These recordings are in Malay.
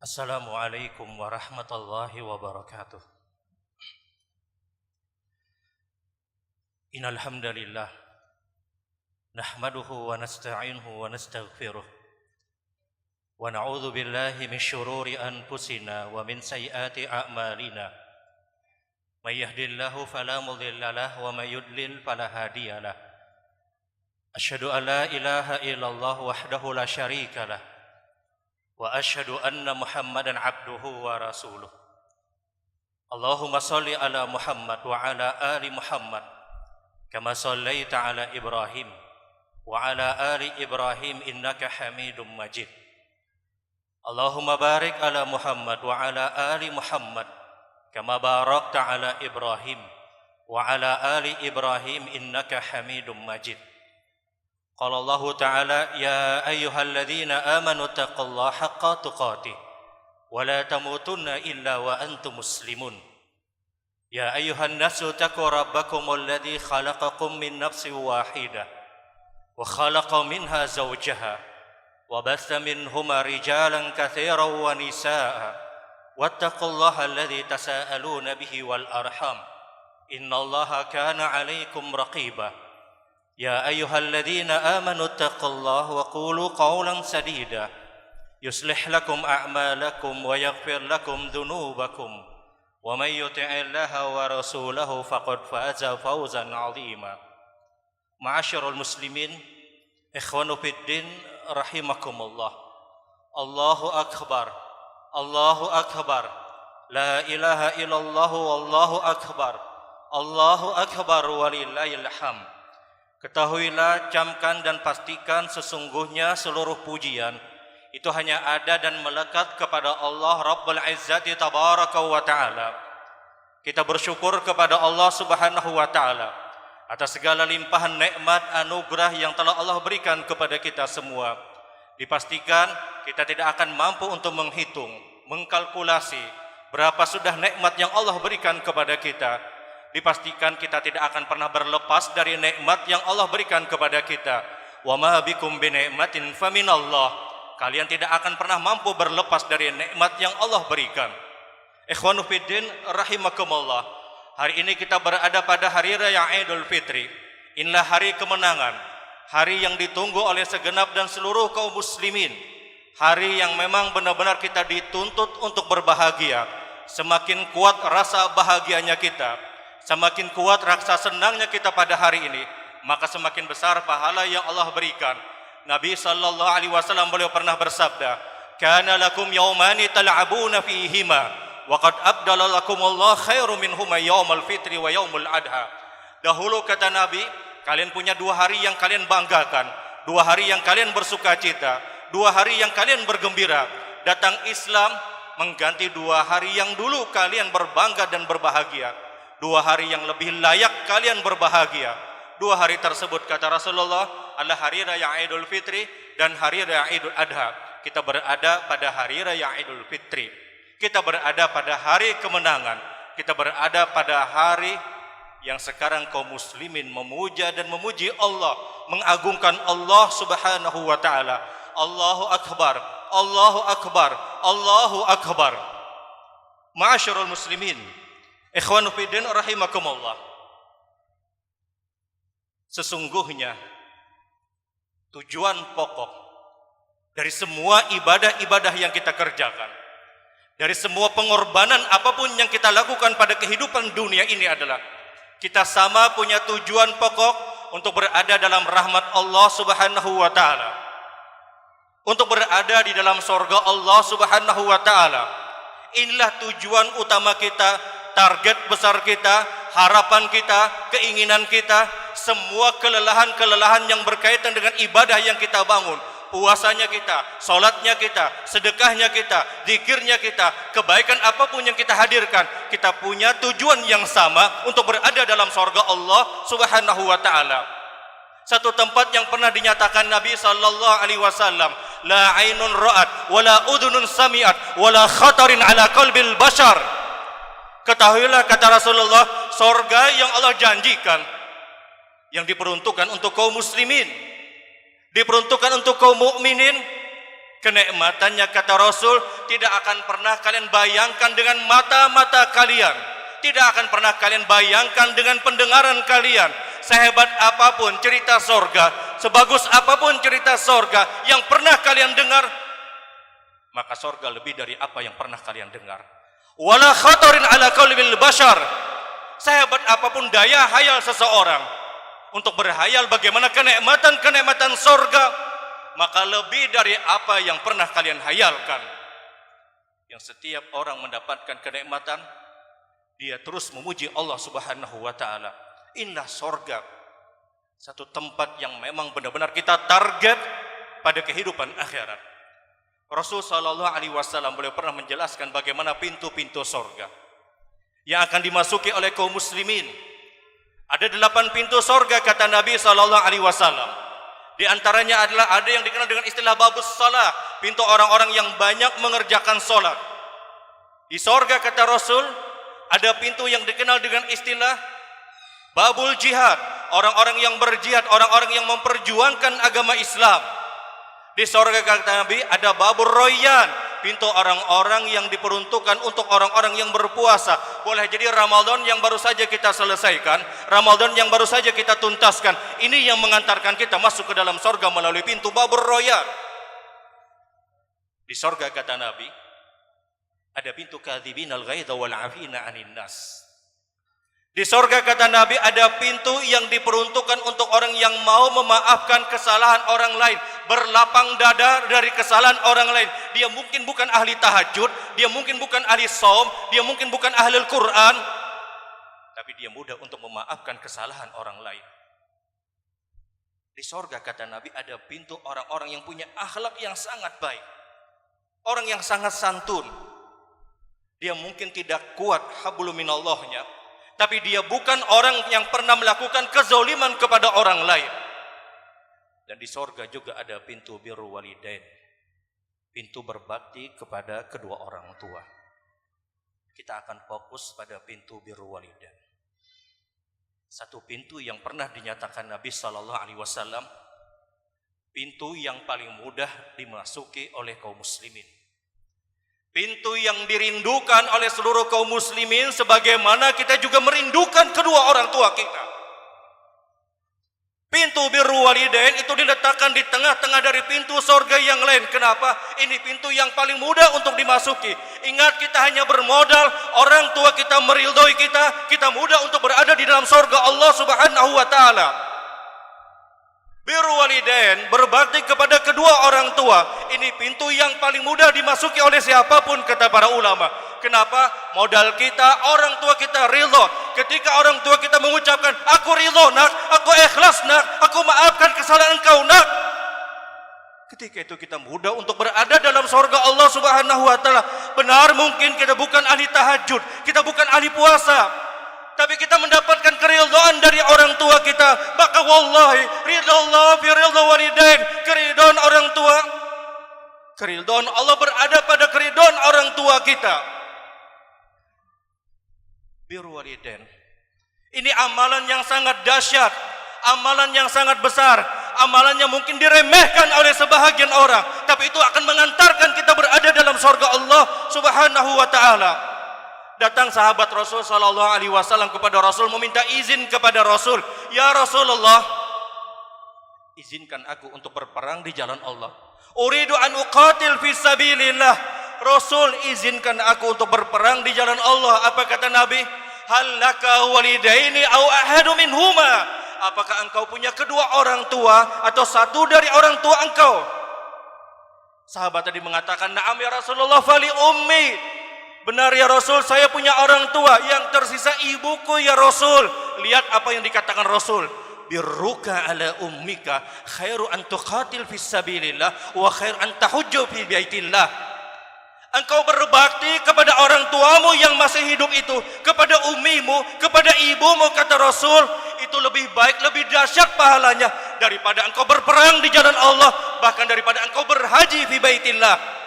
Assalamualaikum warahmatullahi wabarakatuh. Innal hamdalillah nahmaduhu wa nasta'inuhu wa nastaghfiruh wa na'udzu billahi min syururi anfusina wa min sayyiati a'malina. May yahdihillahu fala mudilla lahu wa may yudlil fala hadiyalah. Asyhadu an la ilaha illallah wahdahu la syarika lah. Wa asyhadu anna Muhammadan abduhu wa rasuluh. Allahumma salli ala Muhammad wa ala ali Muhammad kama sallaita ala Ibrahim wa ala ali Ibrahim innaka Hamidum Majid. Allahumma barik ala Muhammad wa ala ali Muhammad kama barakta ala Ibrahim wa ala ali Ibrahim innaka Hamidum Majid. Qala Allah Ta'ala ya ayyuhalladzina amanu taqullaha haqqa tuqatih wa la tamutunna illa wa antum muslimun. Ya ayyuhan nasu taqu rabbakumul ladzi khalaqakum min nafsin wahidah wa khalaqa minha zawjaha wa batha minhuma rijalan katsiran wa nisaa'a wattaqullaha alladzi tasaaluna bihi wal arham innallaha kana 'alaikum raqiba. Ya ayyuhalladzina amanu taqullaha wa qulu qawlan sadida yuslih lakum a'malakum wa yaghfir lakum dhunubakum wa may yuti'illaha wa rasulahu faqad faza fawzan 'azima. Ma'asyiral muslimin, ikhwanu fid din rahimakumullah. Allahu akbar. Allahu akbar. La ilaha illallah wallahu akbar. Allahu akbar walillahil hamd. Ketahuilah, camkan dan pastikan sesungguhnya seluruh pujian itu hanya ada dan melekat kepada Allah Rabbul Izzati Tabaraka wa Ta'ala. Kita bersyukur kepada Allah Subhanahu wa Ta'ala atas segala limpahan nikmat anugerah yang telah Allah berikan kepada kita semua. Dipastikan kita tidak akan mampu untuk menghitung, mengkalkulasi berapa sudah nikmat yang Allah berikan kepada kita. Dipastikan kita tidak akan pernah berlepas dari nikmat yang Allah berikan kepada kita. Wa ma bikum bi ni'matin faminallah. Kalian tidak akan pernah mampu berlepas dari nikmat yang Allah berikan. Ikhwanu fiddin rahimakumullah. Hari ini kita berada pada hari raya Idul Fitri. Inilah hari kemenangan, hari yang ditunggu oleh segenap dan seluruh kaum muslimin. Hari yang memang benar-benar kita dituntut untuk berbahagia. Semakin kuat rasa bahagianya kita, semakin kuat rasa senangnya kita pada hari ini, maka semakin besar pahala yang Allah berikan. Nabi sallallahu alaihi wasallam beliau pernah bersabda, "Kana lakum yaumani tal'abuna fihima wa qad abdala lakumullahu khairum minhuma yaumul fitri wa yaumul adha." Dahulu kata Nabi, kalian punya dua hari yang kalian banggakan, dua hari yang kalian bersukacita, dua hari yang kalian bergembira. Datang Islam mengganti dua hari yang dulu kalian berbangga dan berbahagia. Dua hari yang lebih layak kalian berbahagia. Dua hari tersebut kata Rasulullah adalah hari raya Idul Fitri dan hari raya Idul Adha. Kita berada pada hari raya Idul Fitri. Kita berada pada hari kemenangan. Kita berada pada hari yang sekarang kaum muslimin memuja dan memuji Allah, mengagungkan Allah Subhanahu wa Ta'ala. Allahu akbar, Allahu akbar, Allahu akbar. Ma'asyiral muslimin, ikhwanu fiddin rahimakumullah. Sesungguhnya tujuan pokok dari semua ibadah-ibadah yang kita kerjakan, dari semua pengorbanan apapun yang kita lakukan pada kehidupan dunia ini adalah kita sama punya tujuan pokok untuk berada dalam rahmat Allah Subhanahu wa Ta'ala, untuk berada di dalam surga Allah Subhanahu wa Ta'ala. Inilah tujuan utama kita, target besar kita, harapan kita, keinginan kita. Semua kelelahan-kelelahan yang berkaitan dengan ibadah yang kita bangun, puasanya kita, sholatnya kita, sedekahnya kita, zikirnya kita, kebaikan apapun yang kita hadirkan, kita punya tujuan yang sama untuk berada dalam surga Allah Subhanahu wa Ta'ala. Satu tempat yang pernah dinyatakan Nabi sallallahu alaihi wasallam, la ainun ra'at wala udhunun sami'at wala khatarin ala qalbil bashar. Ketahuilah kata Rasulullah, surga yang Allah janjikan, yang diperuntukkan untuk kaum muslimin, diperuntukkan untuk kaum mukminin, Kenikmatannya kata Rasul tidak akan pernah kalian bayangkan dengan mata-mata kalian. Tidak akan pernah kalian bayangkan dengan pendengaran kalian. Sehebat apapun cerita sorga, sebagus apapun cerita sorga yang pernah kalian dengar, maka sorga lebih dari apa yang pernah kalian dengar. Wala khatarin ala qalbil bashar. Sehebat apapun daya hayal seseorang untuk berhayal bagaimana kenikmatan-kenikmatan sorga, maka lebih dari apa yang pernah kalian hayalkan. Yang setiap orang mendapatkan kenikmatan, dia terus memuji Allah Subhanahu wa taala. Inilah sorga, satu tempat yang memang benar-benar kita target pada kehidupan akhirat. Rasul sallallahu alaihi wasallam beliau pernah menjelaskan bagaimana pintu-pintu sorga yang akan dimasuki oleh kaum muslimin. Ada 8 pintu sorga kata Nabi sallallahu alaihi wasallam. Di antaranya adalah ada yang dikenal dengan istilah babus salat, pintu orang-orang yang banyak mengerjakan salat. Di sorga kata Rasul ada pintu yang dikenal dengan istilah babul jihad, orang-orang yang berjihad, orang-orang yang memperjuangkan agama Islam. Di sorga kata Nabi ada babur royan, pintu orang-orang yang diperuntukkan untuk orang-orang yang berpuasa. Boleh jadi Ramadan yang baru saja kita selesaikan, Ramadan yang baru saja kita tuntaskan, ini yang mengantarkan kita masuk ke dalam sorga melalui pintu babur royan. Di sorga kata Nabi ada pintu kadzibin al-ghaidha wal 'afina 'anil nas. Di sorga kata Nabi ada pintu yang diperuntukkan untuk orang yang mau memaafkan kesalahan orang lain, berlapang dada dari kesalahan orang lain. Dia mungkin bukan ahli tahajud, dia mungkin bukan ahli shaum, dia mungkin bukan ahli Al-Quran, tapi dia mudah untuk memaafkan kesalahan orang lain. Di sorga kata Nabi ada pintu orang-orang yang punya akhlak yang sangat baik, orang yang sangat santun. Dia mungkin tidak kuat hablum minallahnya, tapi dia bukan orang yang pernah melakukan kezaliman kepada orang lain. Dan di sorga juga ada pintu birru walidain, pintu berbakti kepada kedua orang tua. Kita akan fokus pada pintu birru walidain. Satu pintu yang pernah dinyatakan Nabi sallallahu alaihi wasallam, pintu yang paling mudah dimasuki oleh kaum muslimin. Pintu yang dirindukan oleh seluruh kaum muslimin sebagaimana kita juga merindukan kedua orang tua kita. Pintu birru walidain itu diletakkan di tengah-tengah dari pintu sorga yang lain. Kenapa? Ini pintu yang paling mudah untuk dimasuki. Ingat, kita hanya bermodal orang tua kita meridhoi kita mudah untuk berada di dalam sorga Allah Subhanahu wa taala. Birru walidain, berbakti kepada kedua orang tua, ini pintu yang paling mudah dimasuki oleh siapapun kata para ulama. Kenapa? Modal kita, orang tua kita ridho. Ketika orang tua kita mengucapkan, aku ridho nak, aku ikhlas nak, aku maafkan kesalahan engkau nak, ketika itu kita mudah untuk berada dalam surga Allah Subhanahu wa taala. Benar, mungkin kita bukan ahli tahajud, kita bukan ahli puasa, tapi kita mendapatkan keridhaan dari orang tua kita. Maka wallahi ridallah fi ridha walidain, keridhaan orang tua, keridhaan Allah berada pada keridhaan orang tua kita. Birru walidain, ini amalan yang sangat dahsyat, amalan yang sangat besar, amalannya mungkin diremehkan oleh sebahagian orang, tapi itu akan mengantarkan kita berada dalam surga Allah Subhanahu wa taala. Datang sahabat Rasul sallallahu alaihi wasallam kepada Rasul, meminta izin kepada Rasul, "Ya Rasulullah, izinkan aku untuk berperang di jalan Allah. Uridu an uqatil fi sabilillah." Rasul, izinkan aku untuk berperang di jalan Allah. Apa kata Nabi? "Hal laka walidaini au ahadu minhuma?" Apakah engkau punya kedua orang tua atau satu dari orang tua engkau? Sahabat tadi mengatakan, "Na'am ya Rasulullah, fali ummi." Benar ya Rasul, saya punya orang tua, yang tersisa ibuku ya Rasul. Lihat apa yang dikatakan Rasul, "Birruka ala ummika khairu an tuqatil fis sabilillah wa khair an tahujju fi baitillah." Engkau berbakti kepada orang tuamu yang masih hidup itu, kepada ummimu, kepada ibumu, kata Rasul, itu lebih baik, lebih dahsyat pahalanya daripada engkau berperang di jalan Allah, bahkan daripada engkau berhaji fi baitillah.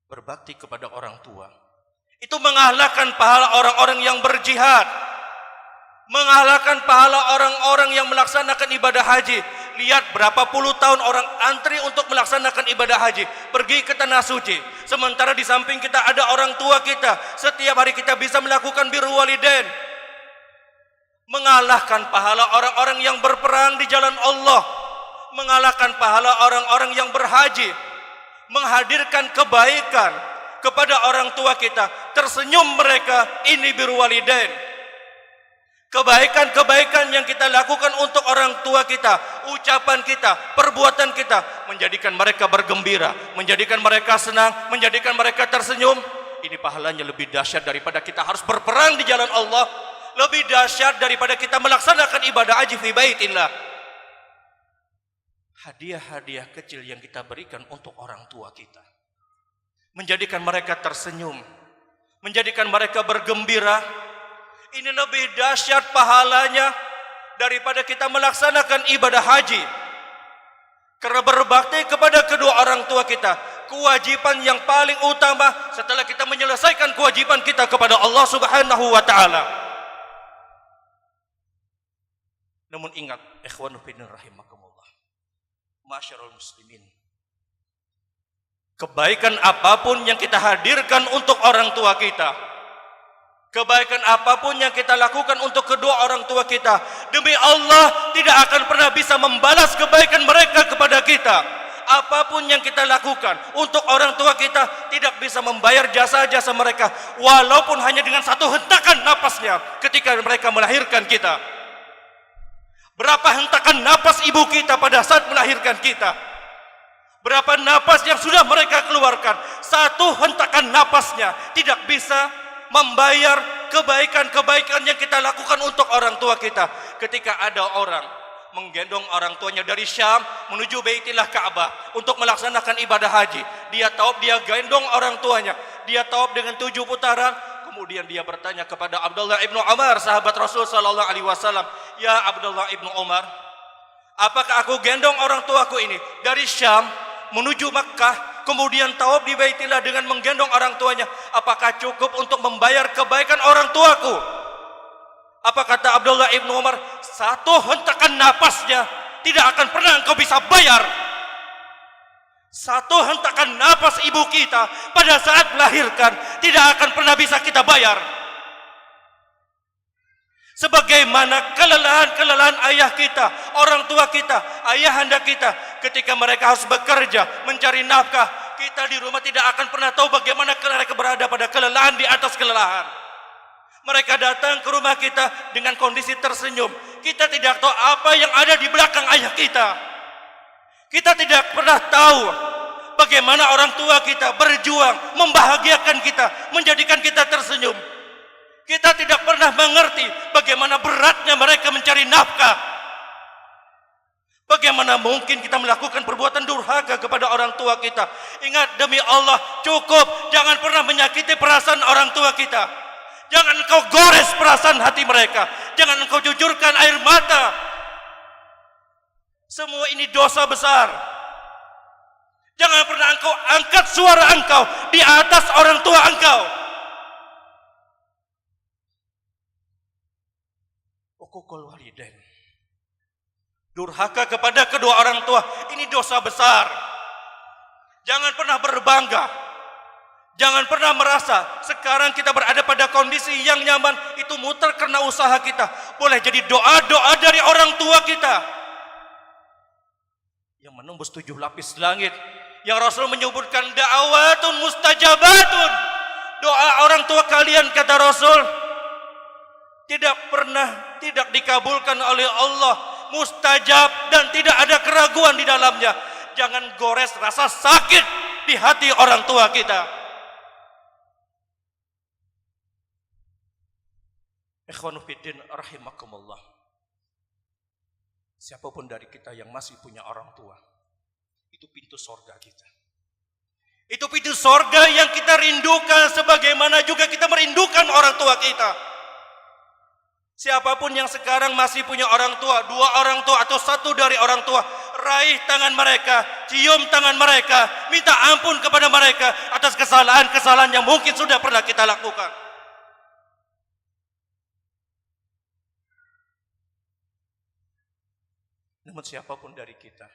Berbakti kepada orang tua itu mengalahkan pahala orang-orang yang berjihad, mengalahkan pahala orang-orang yang melaksanakan ibadah haji. Lihat berapa puluh tahun orang antri untuk melaksanakan ibadah haji, pergi ke tanah suci. Sementara di samping kita ada orang tua kita, setiap hari kita bisa melakukan birrul walidain, mengalahkan pahala orang-orang yang berperang di jalan Allah, mengalahkan pahala orang-orang yang berhaji, menghadirkan kebaikan kepada orang tua kita. Tersenyum mereka, ini birrul walidain. Kebaikan-kebaikan yang kita lakukan untuk orang tua kita, ucapan kita, perbuatan kita, menjadikan mereka bergembira, menjadikan mereka senang, menjadikan mereka tersenyum. Ini pahalanya lebih dahsyat daripada kita harus berperang di jalan Allah, lebih dahsyat daripada kita melaksanakan ibadah haji fi baitillah. Hadiah-hadiah kecil yang kita berikan untuk orang tua kita, menjadikan mereka tersenyum, menjadikan mereka bergembira. Ini lebih dahsyat pahalanya daripada kita melaksanakan ibadah haji. Karena berbakti kepada kedua orang tua kita, kewajiban yang paling utama setelah kita menyelesaikan kewajiban kita kepada Allah Subhanahu wa taala. Namun ingat, ikhwanu fillah rahimakumullah, masyarul muslimin, kebaikan apapun yang kita hadirkan untuk orang tua kita, kebaikan apapun yang kita lakukan untuk kedua orang tua kita, demi Allah tidak akan pernah bisa membalas kebaikan mereka kepada kita. Apapun yang kita lakukan untuk orang tua kita tidak bisa membayar jasa-jasa mereka, walaupun hanya dengan satu hentakan napasnya ketika mereka melahirkan kita. Berapa hentakan napas ibu kita pada saat melahirkan kita? Berapa napas yang sudah mereka keluarkan? Satu hentakan napasnya tidak bisa membayar kebaikan-kebaikan yang kita lakukan untuk orang tua kita. Ketika ada orang menggendong orang tuanya dari Syam menuju Baitillah Ka'bah untuk melaksanakan ibadah haji, dia taub, dia gendong orang tuanya, dia taub dengan 7 putaran. Kemudian dia bertanya kepada Abdullah ibnu Umar, sahabat Rasul sallallahu alaihi wasallam, "Ya Abdullah ibnu Umar, apakah aku gendong orang tuaku ini dari Syam menuju Makkah, kemudian taub di Baitillah dengan menggendong orang tuanya, apakah cukup untuk membayar kebaikan orang tuaku?" Apa kata Abdullah ibnu Umar? Satu hentakan napasnya tidak akan pernah engkau bisa bayar. Satu hentakan napas ibu kita pada saat melahirkan tidak akan pernah bisa kita bayar. Sebagaimana kelelahan-kelelahan ayah kita, orang tua kita, ayahanda kita, ketika mereka harus bekerja, mencari nafkah, kita di rumah tidak akan pernah tahu bagaimana mereka berada pada kelelahan di atas kelelahan. Mereka datang ke rumah kita dengan kondisi tersenyum. Kita tidak tahu apa yang ada di belakang ayah kita. Kita tidak pernah tahu bagaimana orang tua kita berjuang, membahagiakan kita, menjadikan kita tersenyum. Kita tidak pernah mengerti bagaimana beratnya mereka mencari nafkah. Bagaimana mungkin kita melakukan perbuatan durhaka kepada orang tua kita? Ingat, demi Allah, cukup. Jangan pernah menyakiti perasaan orang tua kita. Jangan engkau gores perasaan hati mereka. Jangan engkau jujurkan air mata. Semua ini dosa besar. Jangan pernah engkau angkat suara engkau di atas orang tua engkau. Uququl walidain, durhaka kepada kedua orang tua, ini dosa besar. Jangan pernah berbangga, jangan pernah merasa sekarang kita berada pada kondisi yang nyaman, itu muter karena usaha kita. Boleh jadi doa-doa dari orang tua kita yang menembus 7 lapis langit, yang Rasul menyebutkan da'awatun mustajabatun. Doa orang tua kalian, kata Rasul, tidak dikabulkan oleh Allah, mustajab dan tidak ada keraguan di dalamnya. Jangan gores rasa sakit di hati orang tua kita. Ikhwanu fiddin rahimakumullah. Siapapun dari kita yang masih punya orang tua, itu pintu sorga kita. Itu pintu sorga yang kita rindukan, sebagaimana juga kita merindukan orang tua kita. Siapapun yang sekarang masih punya orang tua, 2 orang tua atau 1 dari orang tua, raih tangan mereka, cium tangan mereka, minta ampun kepada mereka atas kesalahan-kesalahan yang mungkin sudah pernah kita lakukan. Namun siapapun dari kita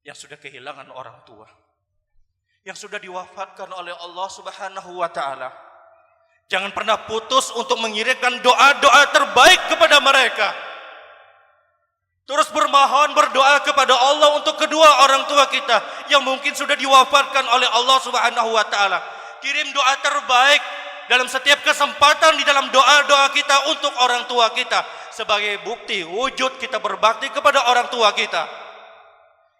yang sudah kehilangan orang tua, yang sudah diwafatkan oleh Allah Subhanahu wa Ta'ala, jangan pernah putus untuk mengirimkan doa-doa terbaik kepada mereka. Terus bermohon, berdoa kepada Allah untuk kedua orang tua kita yang mungkin sudah diwafatkan oleh Allah Subhanahu wa Ta'ala. Kirim doa terbaik dalam setiap kesempatan di dalam doa-doa kita untuk orang tua kita, sebagai bukti wujud kita berbakti kepada orang tua kita.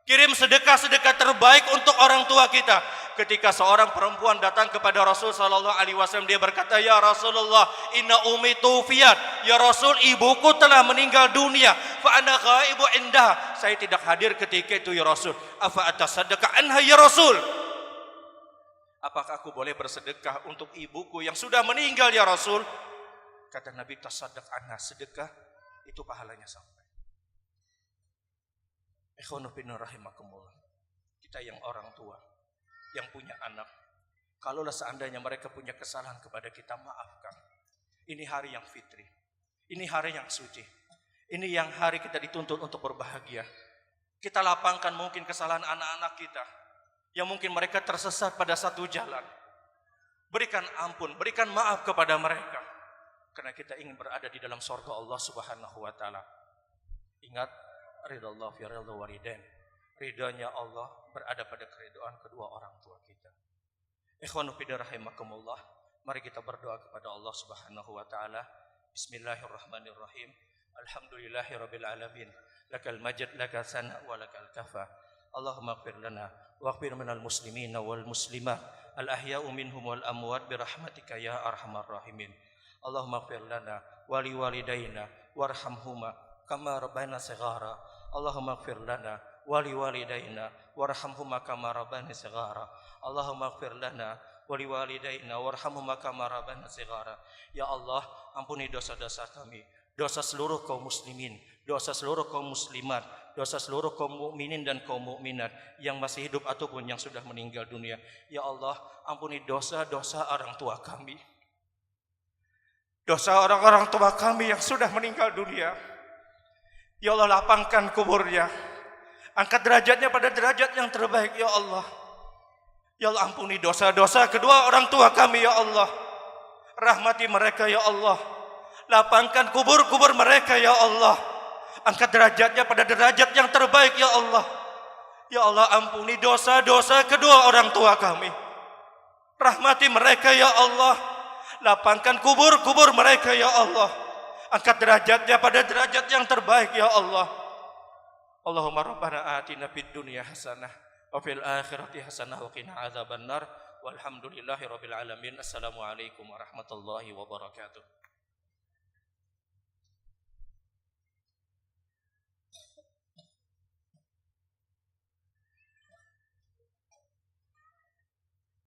Kirim sedekah-sedekah terbaik untuk orang tua kita. Ketika seorang perempuan datang kepada Rasul sallallahu alaihi wasallam, dia berkata, "Ya Rasulullah, inna ummi tuwfiyat." Ya Rasul, ibuku telah meninggal dunia. Fa ana ghaibu indaha. Saya tidak hadir ketika itu ya Rasul. Afa atasaddaqa anha ya Rasul? Apakah aku boleh bersedekah untuk ibuku yang sudah meninggal ya Rasul? Kata Nabi, tasaddaq anha, sedekah itu pahalanya sampai. Ikhwanu fillah rahimakumullah. Kita yang orang tua, yang punya anak, kalaulah seandainya mereka punya kesalahan kepada kita, maafkan. Ini hari yang fitri, ini hari yang suci, ini yang hari kita dituntut untuk berbahagia. Kita lapangkan mungkin kesalahan anak-anak kita yang mungkin mereka tersesat pada satu jalan. Berikan ampun, berikan maaf kepada mereka, karena kita ingin berada di dalam surga Allah Subhanahu wa Ta'ala. Ingat, ridallah fi ridha walidain. Ridhonya Allah berada pada keridhaan kedua orang tua kita. Ikhwanu fillah rahimakumullah, mari kita berdoa kepada Allah Subhanahu wa Ta'ala. Bismillahirrahmanirrahim. Alhamdulillahirabbil alamin. Lakal majd, lakal sana, wa lakal kafa. Allahumma ighfir lana waghfir minal muslimina wal muslimat al ahya'u minhum wal amwat bi rahmatika ya arhamar rahimin. Allahumma ighfir lana wa li walidayna warhamhuma kama rabbayana shighara. Allahumma ighfir lana wa li walidayna warhamhuma kama rabbayana shighara. Allahumma ighfir lana wa li walidayna warhamhuma kama rabbayana shighara. Ya Allah, ampuni dosa-dosa kami, dosa seluruh kaum muslimin, dosa seluruh kaum muslimat, dosa seluruh kaum mukminin dan kaum mukminat yang masih hidup ataupun yang sudah meninggal dunia. Ya Allah, ampuni dosa-dosa orang tua kami, dosa orang-orang tua kami yang sudah meninggal dunia. Ya Allah, lapangkan kuburnya, angkat derajatnya pada derajat yang terbaik ya Allah. Ya Allah, ampuni dosa-dosa kedua orang tua kami ya Allah. Rahmati mereka ya Allah. Lapangkan kubur-kubur mereka ya Allah. Angkat derajatnya pada derajat yang terbaik ya Allah. Ya Allah, ampuni dosa-dosa kedua orang tua kami. Rahmati mereka ya Allah. Lapangkan kubur-kubur mereka ya Allah. Angkat derajatnya pada derajat yang terbaik ya Allah. Allahumma rabbana atina fid dunya hasanah wa fil akhirati hasanah wa qina adzabannar. Walhamdulillahirabbil alamin. Assalamualaikum warahmatullahi wabarakatuh.